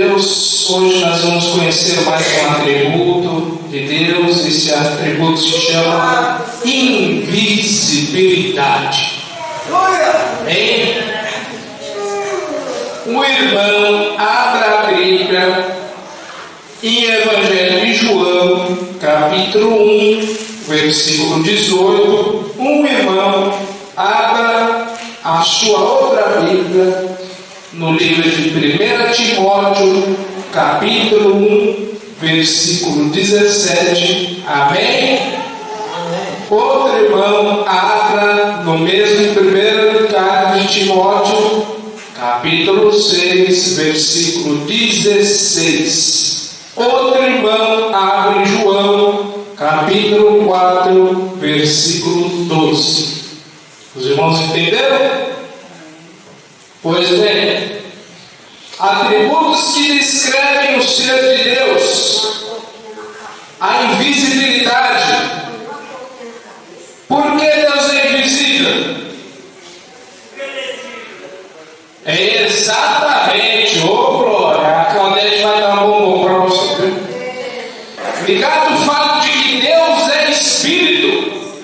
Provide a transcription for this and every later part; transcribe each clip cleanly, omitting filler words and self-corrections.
Deus, hoje nós vamos conhecer mais um atributo de Deus. Esse atributo se chama invisibilidade. Amém? O irmão abra a Bíblia em Evangelho de João, capítulo 1, versículo 18. Um irmão abra a sua outra Bíblia no livro de 1 Timóteo, capítulo 1, versículo 17. Amém? Outro irmão abra no mesmo primeiro carta de Timóteo, capítulo 6, versículo 16. Outro irmão abre João, capítulo 4, versículo 12. Os irmãos entenderam? Pois bem, atributos que descrevem o ser de Deus. A invisibilidade. Por que Deus é invisível? É exatamente, glória, a Claudete vai dar um bombom para você. Ligado ao fato de que Deus é Espírito,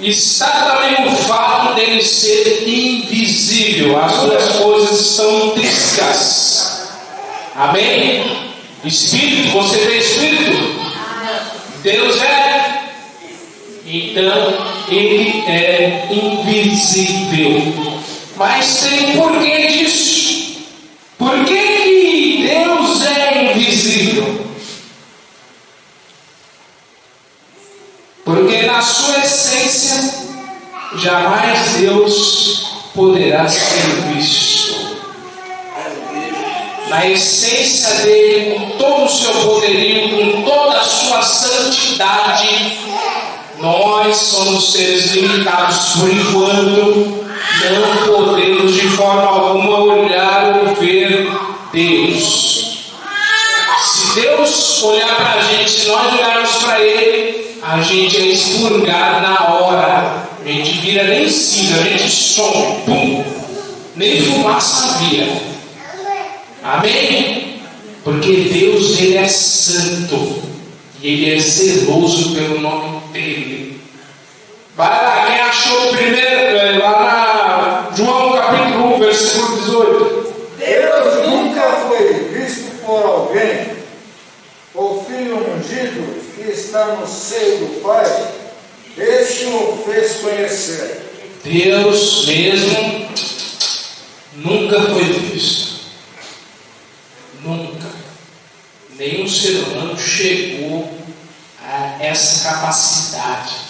está também o fato dele ser invisível. As duas coisas estão intrínsecas. Amém? Espírito, você tem Espírito? Deus é. Então, ele é invisível. Mas tem um porquê disso. Por que Deus é invisível? Porque na sua essência, jamais Deus poderá ser visto. Na essência dele, com todo o seu poderio, com toda a sua santidade, nós somos seres limitados por enquanto, não podemos de forma alguma olhar ou ver Deus. Se Deus olhar para a gente, se nós olharmos para Ele, a gente é expurgado na hora. A gente vira nem cinza, a gente some, pum, nem fumaça vira. Amém? Porque Deus, Ele é santo e Ele é zeloso pelo nome dEle. Vai lá, quem achou o primeiro, lá na João capítulo 1, versículo 18. Deus nunca foi visto por alguém. O Filho ungido que está no seio do Pai, este o fez conhecer. Deus mesmo nunca foi visto. Nunca. Nenhum ser humano chegou a essa capacidade.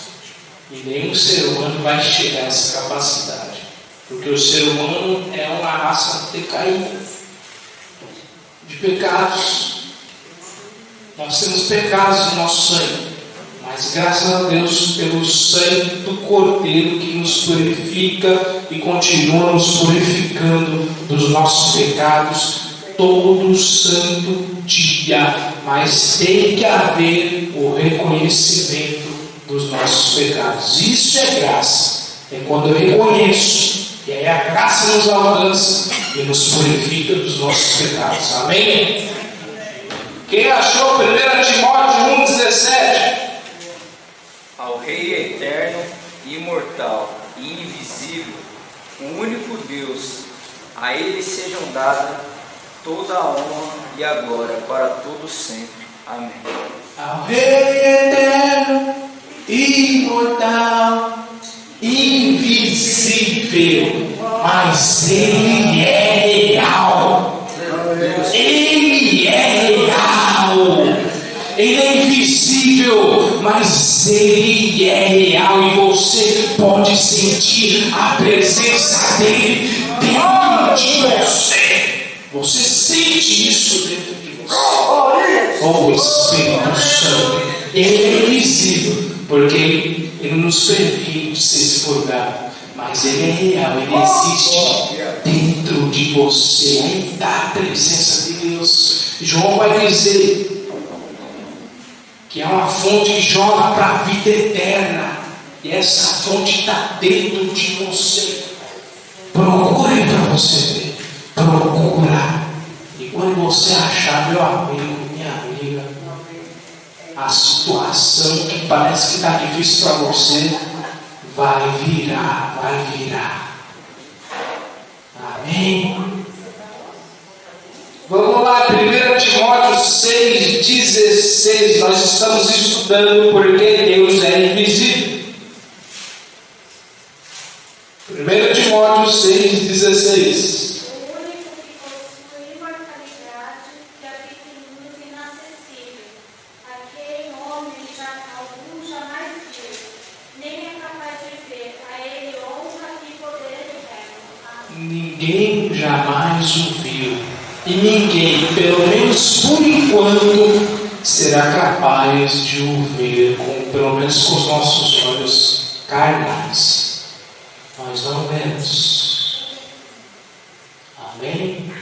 E nenhum ser humano vai chegar a essa capacidade. Porque o ser humano é uma raça decaída, de pecados. Nós temos pecados no nosso sangue, mas graças a Deus pelo sangue do Cordeiro que nos purifica e continua nos purificando dos nossos pecados todo santo dia. Mas tem que haver o reconhecimento dos nossos pecados. Isso é graça. É quando eu reconheço, e aí a graça nos alcança e nos purifica dos nossos pecados. Amém? Quem achou 1 Timóteo 1,17? Ao Rei eterno, imortal e invisível, o único Deus, a Ele sejam dadas toda a honra e a glória para todos sempre. Amém. Ao Rei eterno, imortal, invisível, mas Ele é real. Ele é real. Ele é invisível, mas Ele é real. E você pode sentir a presença dEle dentro de você. Você sente isso dentro de você. Oh Espírito Santo, Ele é invisível, porque Ele nos permite ser expurgado. Mas Ele é real, Ele existe dentro de você. Aí está a presença de Deus. João vai dizer que é uma fonte que joga para a vida eterna. E essa fonte está dentro de você. Procure para você ver. Procura. E quando você achar, meu amigo, minha amiga, a situação que parece que está difícil para você, vai virar, vai virar. Amém? Vamos lá, 1 Timóteo 6,16. Nós estamos estudando porque Deus é invisível. 1 Timóteo 6,16. Ninguém jamais o viu, e ninguém, pelo menos por enquanto, será capaz de o ver, pelo menos com os nossos olhos carnais. Nós não vemos. Amém?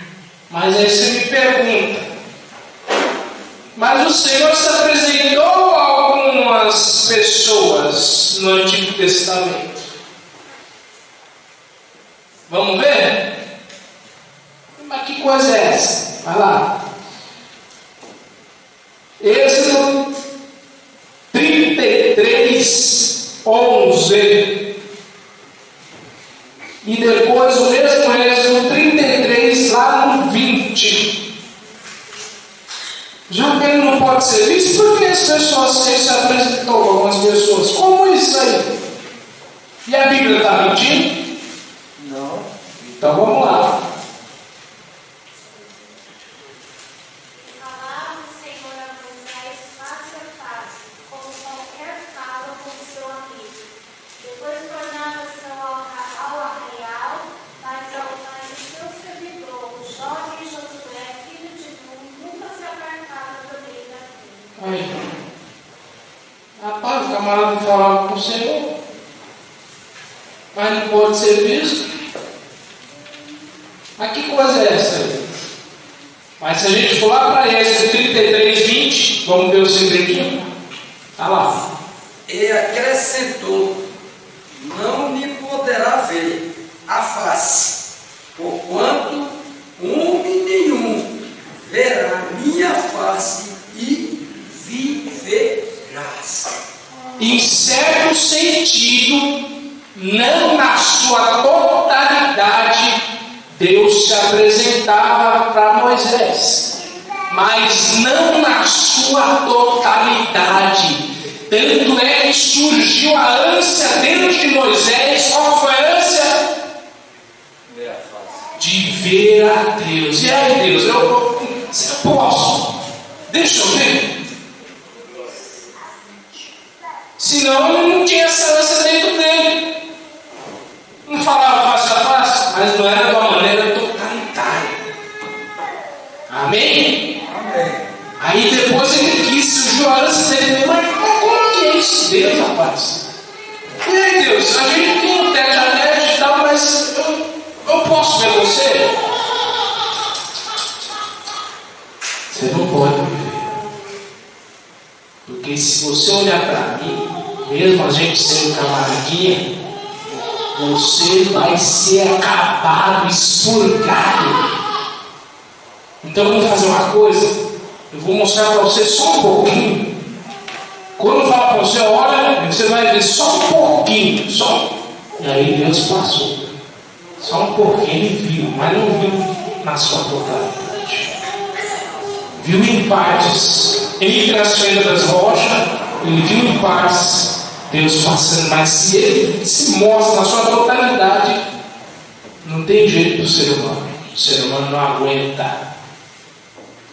Mas aí você me pergunta, mas o Senhor se apresentou a algumas pessoas no Antigo Testamento. Vamos ver? Mas que coisa é essa? Vai lá. Êxodo 33:11. E depois o mesmo Êxodo 33, lá no 20. Já que ele não pode ser visto, por que as pessoas se apresentou a algumas pessoas? Como isso aí? E a Bíblia está mentindo? Não. Então vamos lá. Falava o Senhor a Moisés face a face, como qualquer fala com seu amigo. Depois tornava-se ao arraial, mas o seu servidor, o jovem Josué, filho de Nun, nunca se apartava também daqui. Aí. Rapaz, o camarada falava com o Senhor, mas não pode ser visto. Mas que coisa é essa aí? Mas se a gente for lá para Êxodo 33:20, vamos ver o segredinho? Está lá. E acrescentou: não me poderá ver a face, porquanto homem nenhum verá minha face e viverás. Em certo sentido, não na sua totalidade, Deus se apresentava para Moisés, mas não na sua totalidade. Tanto é que surgiu a ânsia dentro de Moisés. Qual foi a ânsia? De ver a Deus. E aí, Deus, eu posso? Deixa eu ver. Senão eu não tinha essa ânsia dentro dele. Não falava face a face, mas não era de uma maneira totalitária. Amém? Amém. Aí depois ele quis, surgiu a ânsia dele, mas como que é isso, Deus, rapaz? E aí, Deus, a gente tem um tete a tete e tal, mas eu posso ver você? Você não pode me ver. Porque se você olhar para mim, mesmo a gente sendo camaradinha, você vai ser acabado, expurgado. Então vamos fazer uma coisa. Eu vou mostrar para você só um pouquinho. Quando eu falar para você, olha, você vai ver só um pouquinho. Só. E aí Deus passou. Só um pouquinho ele viu, mas não viu na sua totalidade. Viu em partes. Entre as fendas das rochas, ele viu em partes. Deus passando, mas se ele se mostra na sua totalidade, não tem jeito do ser humano. O ser humano não aguenta.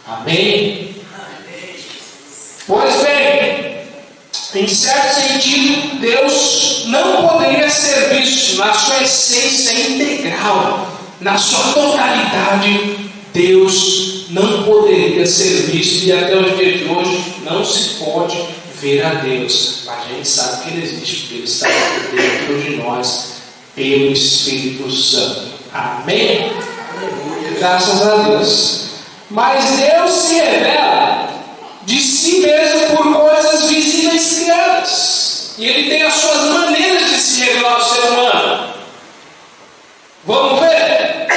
Amém? Pois bem, em certo sentido, Deus não poderia ser visto na sua essência integral, na sua totalidade. Deus não poderia ser visto, e até o dia de hoje não se pode ver a Deus, mas a gente sabe que Ele existe, porque Ele está dentro de nós, pelo Espírito Santo. Amém? Graças a Deus. Mas Deus se revela de si mesmo por coisas visíveis criadas, e Ele tem as suas maneiras de se revelar ao ser humano. Vamos ver?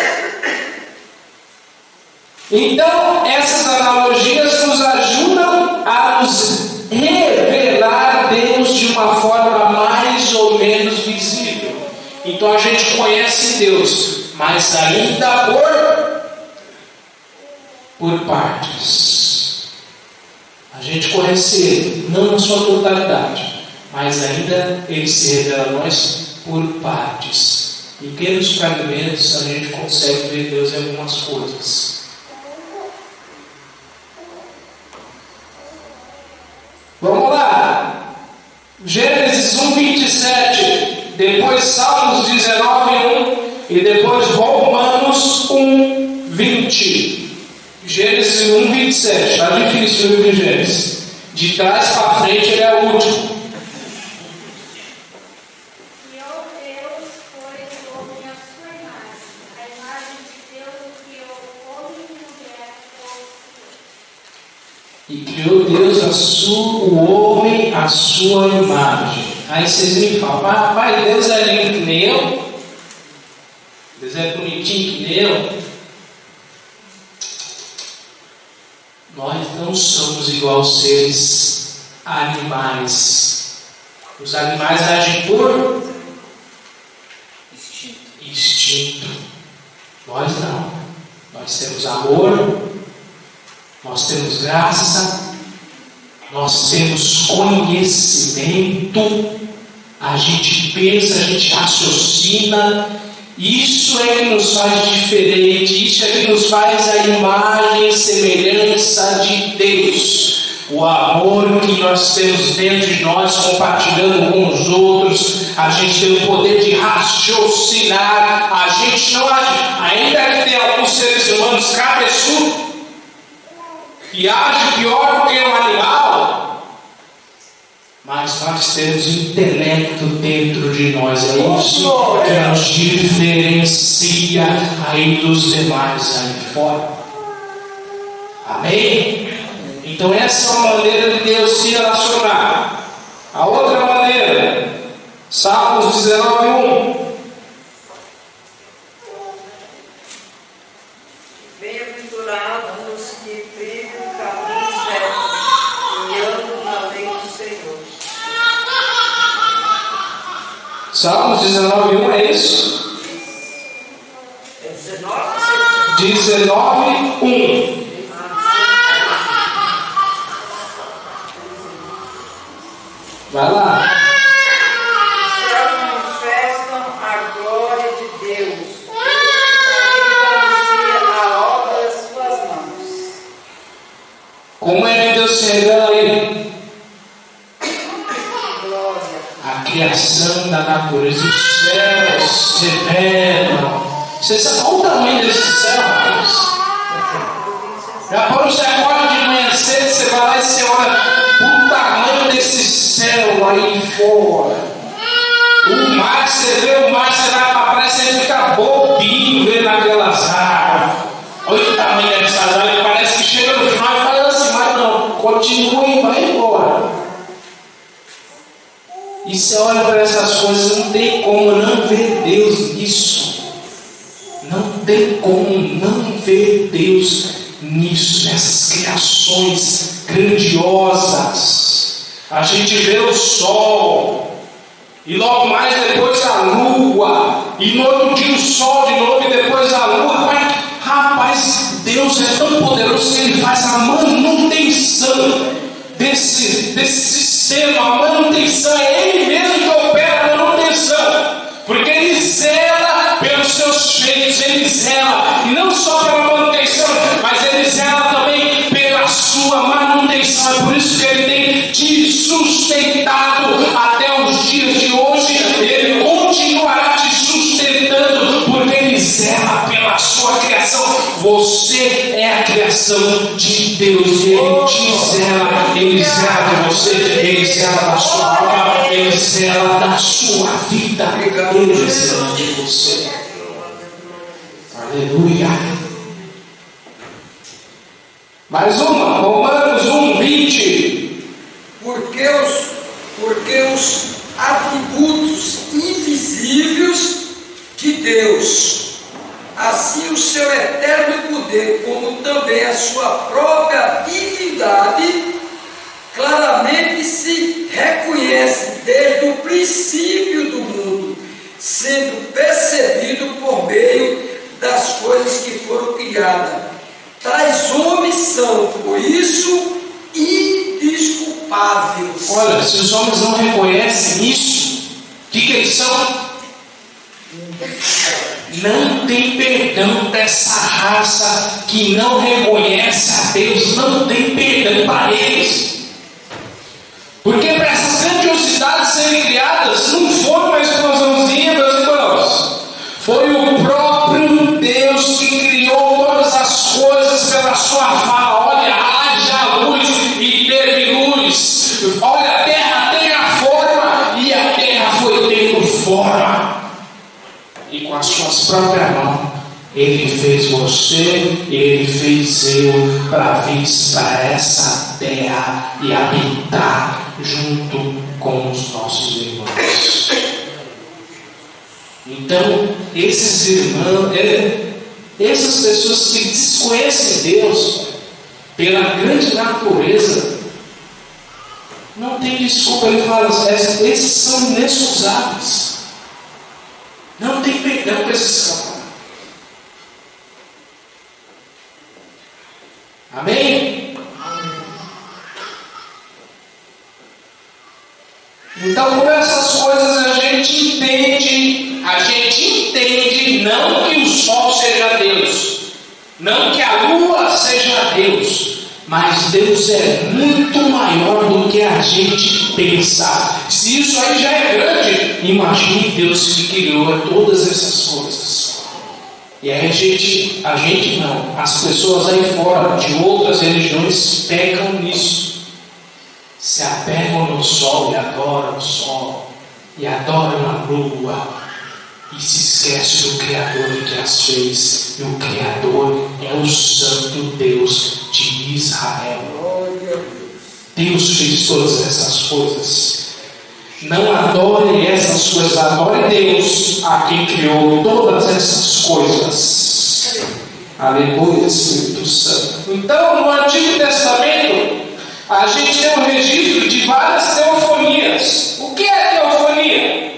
Então, essas analogias nos ajudam a nos revelar Deus de uma forma mais ou menos visível. Então a gente conhece Deus, mas ainda por partes. A gente conhece Ele, não na sua totalidade, mas ainda Ele se revela a nós por partes. Em pequenos fragmentos a gente consegue ver Deus em algumas coisas. Vamos lá, Gênesis 1:27, depois Salmos 19:1 e depois Romanos 1:20. Gênesis 1:27, está difícil o livro de Gênesis. De trás para frente ele é o último. Criou Deus, pois, o homem à sua imagem. A imagem de Deus o criou, homem e mulher o criou. E criou Deus o homem à sua imagem. Aí vocês me falam, mas Deus é lindo que nem eu? Deus é bonitinho que nem eu? Nós não somos igual aos seres animais. Os animais agem por instinto. Nós não. Nós temos amor, nós temos graça, nós temos conhecimento, a gente pensa, a gente raciocina. Isso é que nos faz diferente, isso é que nos faz a imagem e semelhança de Deus. O amor que nós temos dentro de nós, compartilhando com os outros, a gente tem o poder de raciocinar, a gente não age, ainda que tem alguns seres humanos cabeçudos, que age pior do que um animal, mas nós temos intelecto dentro de nós. É isso que nos diferencia aí dos demais aí fora. Amém? Então essa é uma maneira de Deus se relacionar. A outra maneira, Salmos 19:1. Bem-aventurados os que trilham caminhos retos e andam na lei do Senhor. Salmos 19:1 é isso? É 19? 19:1. Vai lá. Manifestam a glória de Deus. Eles anunciam a obra das suas mãos. Como é que Deus se revela aí? Glória. A criação da natureza, os céus se revelam. Você sabe qual o tamanho desse céu, rapaz? Já quando você acorda de manhã cedo, você vai lá e você olha o tamanho desse céu aí fora. O mar, você vê o mar, você vai para a praia, você fica bobinho vendo aquelas águas. Olha o tamanho dessas águas, parece que chega no final e fala assim, mas não, continua e vai embora. E você olha para essas coisas, não tem como não ver Deus nisso. Não tem como não ver Deus nisso, nessas criações grandiosas. A gente vê o sol, e logo mais depois a lua, e no outro dia o sol de novo, e depois a lua. Mas, rapaz, Deus é tão poderoso que Ele faz a manutenção desse sistema. A manutenção é Ele mesmo que opera a manutenção, porque Ele zela pelos seus feitos, Ele zela, e não só pela manutenção, mas Ele zela também pela sua manutenção. É por isso que Ele tem te sustentado até os dias de hoje. Ele continuará te sustentando, porque Ele zela pela sua criação. Você é a criação de Deus, e Ele te zela. Ele zela de você, Ele zela da sua alma, Ele zela da sua vida, Ele zela de você. Aleluia. Mais uma, Romanos 1:20. Porque os atributos invisíveis de Deus, assim o seu eterno poder poder, como também a sua própria divindade, claramente se reconhece desde o princípio do mundo, sendo percebido por meio das coisas que foram criadas. Tais homens são, por isso, indesculpáveis. Olha, se os homens não reconhecem isso, o que eles são? Não tem perdão para essa raça que não reconhece a Deus, não tem perdão para eles. Porque para essas grandiosidades serem criadas, não foi uma explosãozinha, meus irmãos. Foi o próprio Deus que criou todas as coisas pela sua fala. Olha, haja luz e teve luz. Olha, a terra tem a forma e a terra foi tendo forma. E com as suas próprias mãos, Ele fez você, Ele fez eu para vir para essa terra e habitar junto com os nossos irmãos. Então, esses irmãos, essas pessoas que desconhecem Deus pela grande natureza, não tem desculpa. Ele fala, esses são inexcusáveis. Não tem perdão para esses caras. Amém? Então, por essas coisas a gente entende, não que o sol seja Deus, não que a lua seja Deus, mas Deus é muito maior do que a gente pensa. Se isso aí já é grande, imagine Deus que criou todas essas coisas. E aí a gente não, as pessoas aí fora de outras religiões pecam nisso. Se apegam no sol e adoram o sol, e adoram a lua, e se esquece do Criador que as fez. E o Criador é o Santo Deus de Israel. Deus fez todas essas coisas. Não adore essas coisas, adore Deus, a quem criou todas essas coisas. Aleluia, Espírito Santo. Então, no Antigo Testamento, a gente tem um registro de várias teofanias. O que é teofania?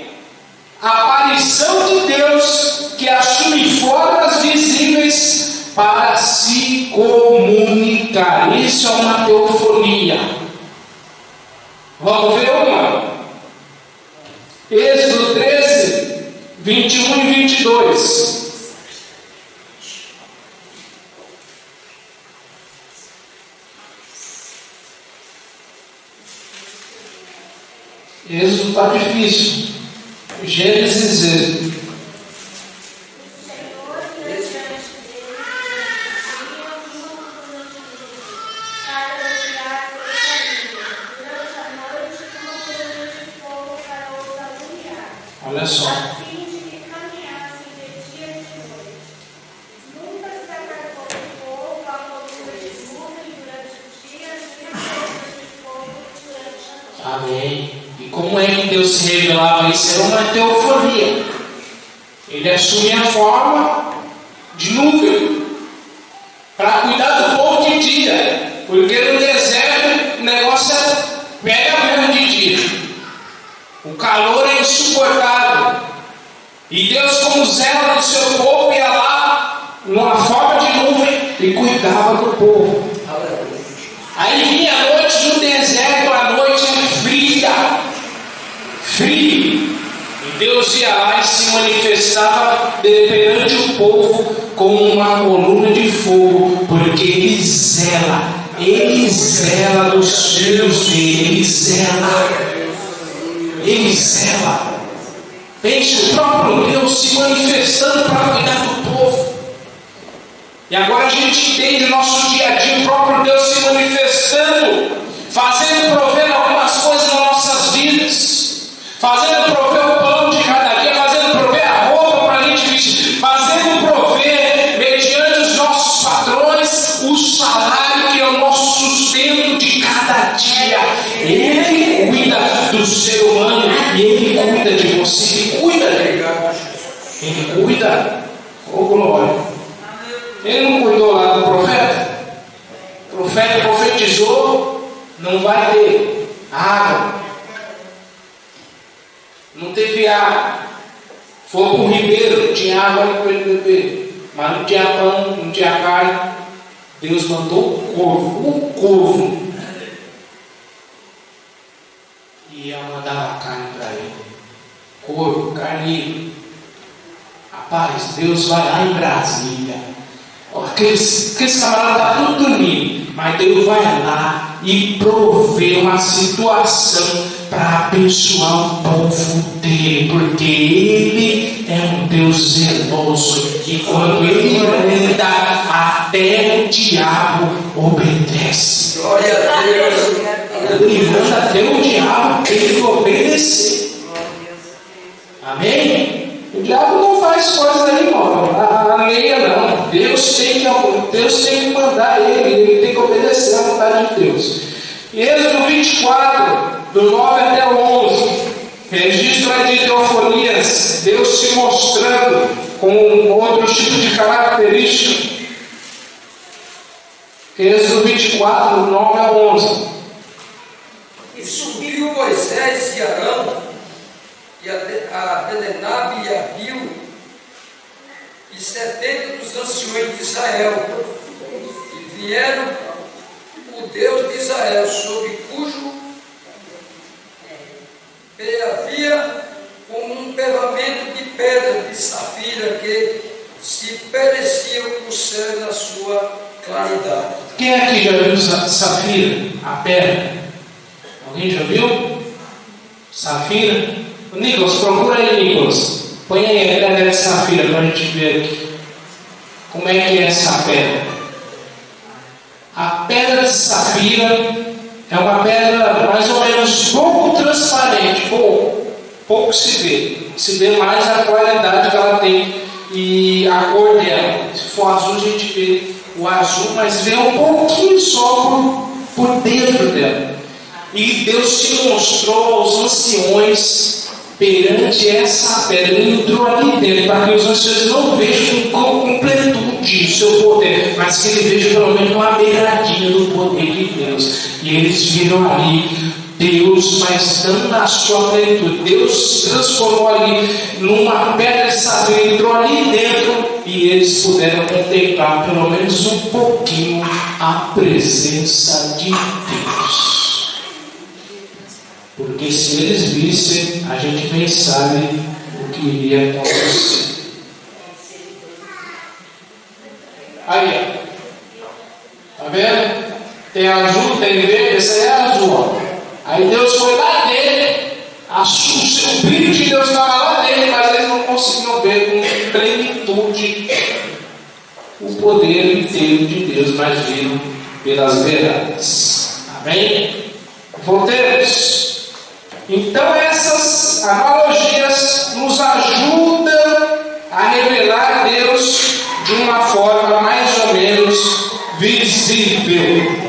A aparição de Deus que assume formas visíveis para se comunicar. Isso é uma teofania. Vamos ver uma? Êxodo 13, 21 e 22. Êxodo está difícil. Gênesis e Êxodo. Olha só. Amém. E como é que Deus se revelava? Isso era uma teofania. Ele assumia a forma de nuvem para cuidar do povo de dia, porque no deserto o negócio pega mesmo de dia. O calor é insuportável. E Deus, como zela do seu povo, ia lá numa forma de nuvem e cuidava do povo. Aí vinha a noite no deserto, a noite é fria, frio. E Deus ia lá e se manifestava perante o povo como uma coluna de fogo, porque Ele zela dos filhos dele, Ele zela. Pense, o próprio Deus se manifestando para cuidar do povo. E agora a gente entende o nosso dia a dia, o próprio Deus se manifestando, fazendo prover algumas coisas nas nossas vidas, fazendo prover o pão de cada dia, fazendo prover a roupa para a gente vestir, fazendo prover, mediante os nossos padrões, o salário que é o nosso sustento de cada dia. Ele cuida do ser humano e Ele cuida de você, Ele cuida dele. Ele cuida, oh glória. Ele não cuidou lá profetizou, não vai ter água. Não teve água. Foi para o ribeiro, tinha água ali para ele beber, mas não tinha pão, não tinha carne. Deus mandou o corvo. E ia mandar a carne para ele. Corvo, carneiro. Rapaz, Deus vai lá em Brasília. Aqueles camaradas estão tudo dormindo, mas Deus vai lá e provê uma situação para abençoar o povo dele, porque Ele é um Deus zeloso, e quando Ele manda, até o diabo obedece. Glória a Deus. Ele manda até o diabo tem que obedecer. Amém? O diabo não faz coisas aí, irmão. A leia não. Deus tem que mandar ele tem que obedecer à vontade de Deus. Êxodo 24, do 9 até o 11. Registro aí de teofanias, Deus se mostrando com outro tipo de característica. Êxodo 24, do 9 ao 11. E subiu Moisés e Arão, e a Abinadab e Abiú, e 70 dos anciões de Israel, e vieram o Deus de Israel, sobre cujo pé havia como um pavimento de pedra de safira que se parecia com o céu na sua claridade. Quem aqui já viu safira, a pedra? Alguém já viu? Safira? Nicolas, procura aí, Nicolas. Põe aí a pedra de safira para a gente ver aqui. Como é que é essa pedra? A pedra de safira é uma pedra mais ou menos pouco transparente, pouco se vê. Se vê mais a qualidade que ela tem e a cor dela. Se for azul, a gente vê o azul, mas vê um pouquinho só por dentro dela. E Deus se mostrou aos anciões perante essa pedra. Ele entrou ali dentro para que os anciões não vejam com completude o seu poder, mas que ele veja pelo menos uma beiradinha do poder de Deus. E eles viram ali Deus, mas não na sua plenitude. Deus se transformou ali numa pedra de safira, entrou ali dentro e eles puderam contemplar pelo menos um pouquinho a presença de Deus. Porque se eles vissem, a gente bem sabe o que iria acontecer. Aí, ó. Tá vendo? Tem azul, tem verde, esse aí é azul, ó. Aí Deus foi lá dele, o brilho de Deus estava lá dele, mas eles não conseguiam ver com plenitude o poder inteiro de Deus, mas viram pelas beiradas. Amém? Voltemos. Então essas analogias nos ajudam a revelar Deus de uma forma mais ou menos visível.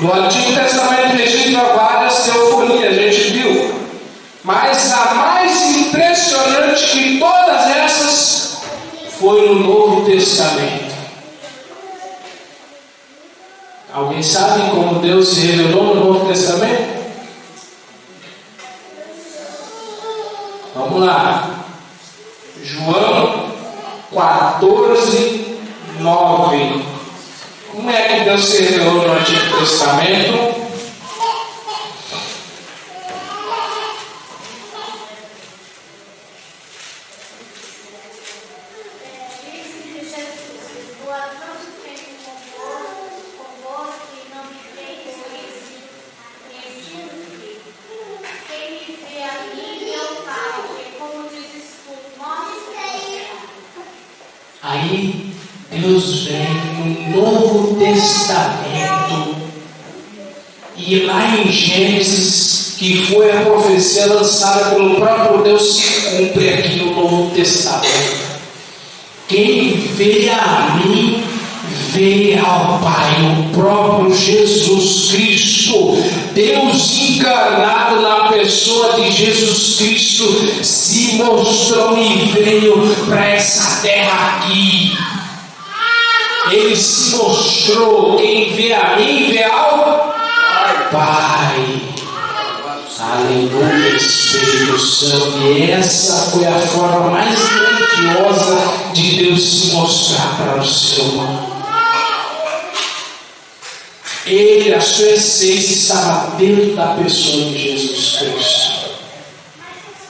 No Antigo Testamento registra várias teofanias, a gente viu. Mas a mais impressionante que todas essas foi no Novo Testamento. Alguém sabe como Deus se revelou no Novo Testamento? Vamos lá. João 14, 9. Como é que Deus se revelou no Antigo Testamento? Aí Deus vem no Novo Testamento e lá em Gênesis, que foi a profecia lançada pelo próprio Deus, se cumpre aqui no Novo Testamento. Quem vê a mim, vê ao Pai, o próprio Jesus Cristo. Deus encarnado na pessoa de Jesus Cristo se mostrou e veio para essa terra aqui. Ele se mostrou. Quem vê a mim, vê ao Pai. Aleluia, Espírito Santo. E essa foi a forma mais grandiosa de Deus se mostrar para o ser humano. Ele, a sua essência, estava dentro da pessoa de Jesus Cristo.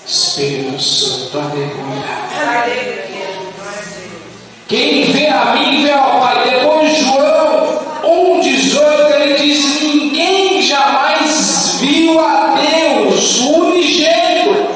Espírito Santo, aleluia. Quem vê a mim, vê ao Pai. Depois, João 1,18, ele diz: ninguém jamais viu a Deus, o unigênito,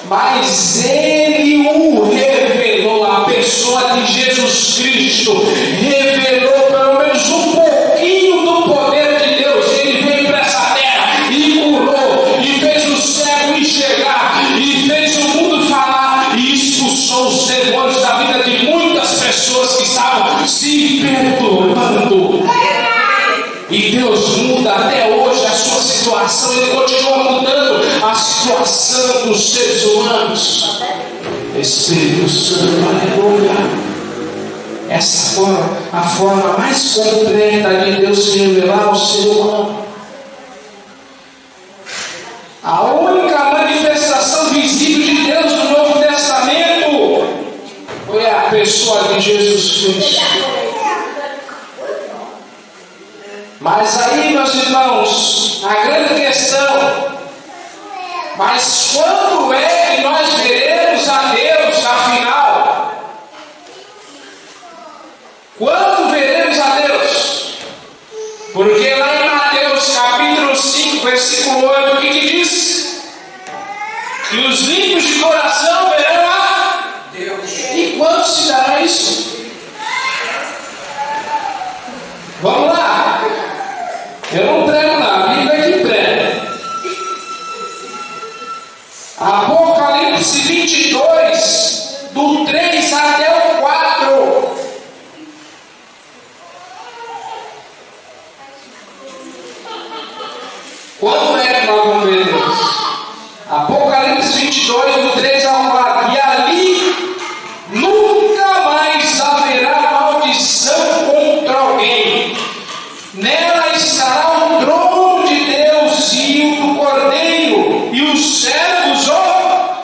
mas Ele o revelou. A pessoa de Jesus Cristo revelou pelo menos um pouquinho do poder de Deus. Ele veio para essa terra e curou, e fez o cego enxergar, e fez o mundo falar, e expulsou os demônios da vida de muitas pessoas que estavam se perturbando. E Deus muda até hoje a sua situação. Ele continua mudando a situação dos seres humanos. Espírito Santo, aleluia. Essa forma, a forma mais completa de Deus se revelar ao ser humano. A única manifestação visível de Deus no Novo Testamento foi a pessoa de Jesus Cristo. Mas aí, meus irmãos, a grande questão: mas quando é que nós veremos a Deus, afinal? Quando veremos a Deus? Porque lá em Mateus capítulo 5, versículo 8, o que diz? Que os limpos de coração verão a Deus. E quando se dará isso? Vamos lá. Eu não prego nada, a Bíblia é que prega. Apocalipse 22, do 3 até o 4. Quando é que nós vamos ver Deus? Apocalipse 22, do 3 ao 4. E ali nunca mais haverá maldição contra alguém. Nela estará o trono de Deus e o do Cordeiro, e os servos o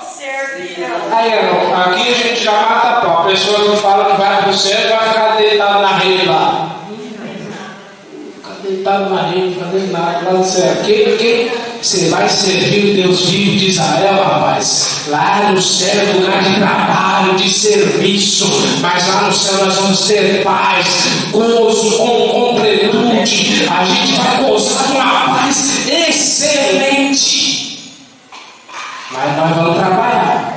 servirão. Aí, aqui a gente já mata a pau. A pessoa que fala que vai para o céu vai ficar deitado na rede lá. Ficar deitado na rede, fazendo nada lá no céu. Quem você vai servir o Deus vivo de Israel, rapaz? Lá no céu é lugar de trabalho, de serviço. Mas lá no céu nós vamos ter paz, gozo, completude. A gente vai gozar de uma paz excelente. Mas nós vamos trabalhar.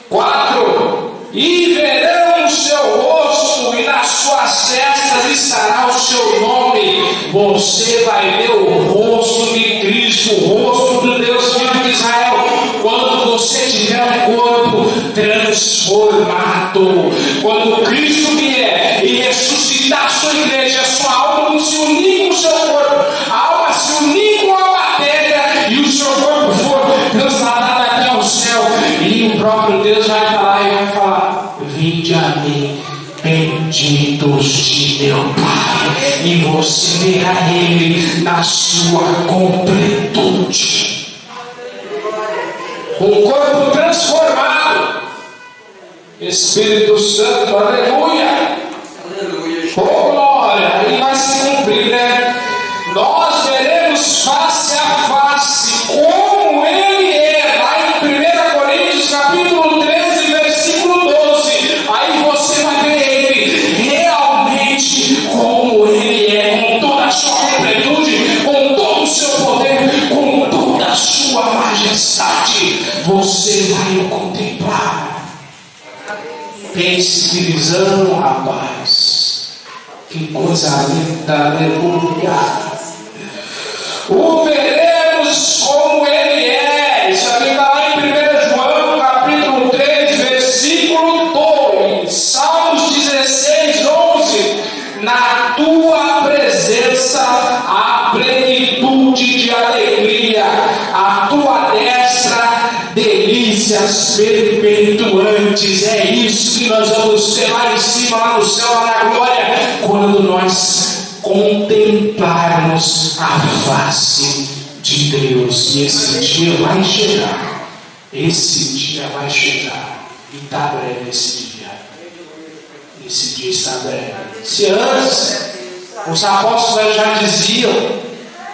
4. E verão o seu rosto, e nas suas testas estará o seu nome. Você vai ver o rosto de Cristo, o rosto do Deus vivo de Israel, quando você tiver um corpo transformado. Quando Cristo vier e ressuscitar a sua igreja, a sua alma não se unir com o seu corpo, a alma se unir com a matéria, e o seu corpo for transladado até ao céu, e o próprio Deus vai falar e vai falar: vinde a mim, benditos de meu Pai, e você verá Ele na sua completude. Um corpo transformado. Espírito Santo, aleluia. Oh glória, e vai se cumprir, né? Nós veremos face a face como Ele é, lá em 1 Coríntios capítulo 13, versículo 12. Aí você vai ver Ele realmente como Ele é, com toda a sua completude, com todo o seu poder, com toda a sua majestade. Você vai o contemplar. Pense que visão, rapaz. Que coisa linda, aleluia. O veremos como Ele é. Isso aqui está lá em 1 João, capítulo 3, versículo 2. Salmos 16, 11. Na tua presença há plenitude de alegria, a tua destra delícias perpetuantes. É isso que nós vamos ter lá em cima, lá no céu, lá na glória. quando nós contemplarmos a face de Deus. E esse dia vai chegar. Esse dia vai chegar. E está breve esse dia. Esse dia está breve. Se antes os apóstolos já diziam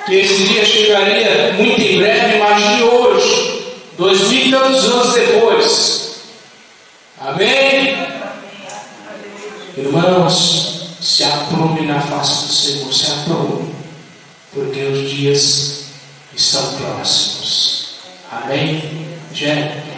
que esse dia chegaria muito em breve, imagine hoje, 2000 e tantos anos depois. Amém? Irmãos, se aprume na face do Senhor, se aprume, porque os dias estão próximos. Amém? Gente.